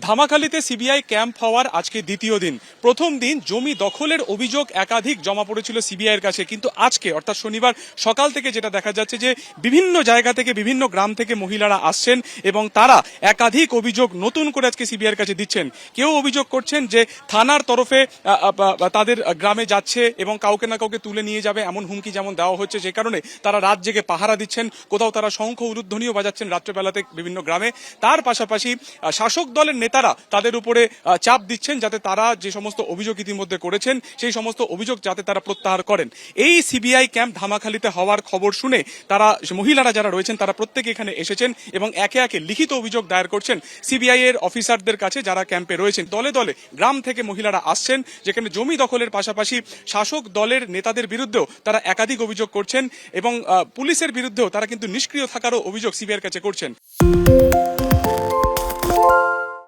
ধামাখালীতে CBI camp হওয়ার আজকে দ্বিতীয় দিন। প্রথম দিন জমি দখলের অভিযোগ একাধিক জমা পড়েছিল সিবিআইয়ের কাছে, কিন্তু আজকে অর্থাৎ শনিবার সকাল থেকে যেটা দেখা যাচ্ছে যে বিভিন্ন জায়গা থেকে বিভিন্ন গ্রাম থেকে মহিলারা আসছেন এবং তারা একাধিক অভিযোগ নতুন করে আজকে সিবিআইয়ের কাছে দিচ্ছেন। কেউ অভিযোগ করছেন যে থানার তরফে তাদের গ্রামে যাচ্ছে এবং কাউকে না কাউকে তুলে নিয়ে যাবে এমন হুমকি যেমন দেওয়া হচ্ছে, যে কারণে তারা রাত জেগে পাহারা দিচ্ছেন। কোথাও তারা শঙ্খ উলুধ্বনিও বাজাচ্ছেন রাত্রেবেলাতে বিভিন্ন গ্রামে। তার পাশাপাশি শাসক দলের নেতারা তাদের উপরে চাপ দিচ্ছেন যাতে তারা যে সমস্ত অভিযোগ ইতিমধ্যে করেছেন সেই সমস্ত অভিযোগ যাতে তারা প্রত্যাহার করেন। এই সিবিআই ক্যাম্প ধামাখালীতে হওয়ার খবর শুনে তারা মহিলারা যারা রয়েছেন তারা প্রত্যেকে এখানে এসেছেন এবং একে একে লিখিত অভিযোগ দায়ের করছেন সিবিআই এর অফিসারদের কাছে যারা ক্যাম্পে রয়েছেন। দলে দলে গ্রাম থেকে মহিলারা আসছেন, যেখানে জমি দখলের পাশাপাশি শাসক দলের নেতাদের বিরুদ্ধেও তারা একাধিক অভিযোগ করছেন এবং পুলিশের বিরুদ্ধেও তারা কিন্তু নিষ্ক্রিয় থাকারও অভিযোগ সিবিআইয়ের কাছে করছেন।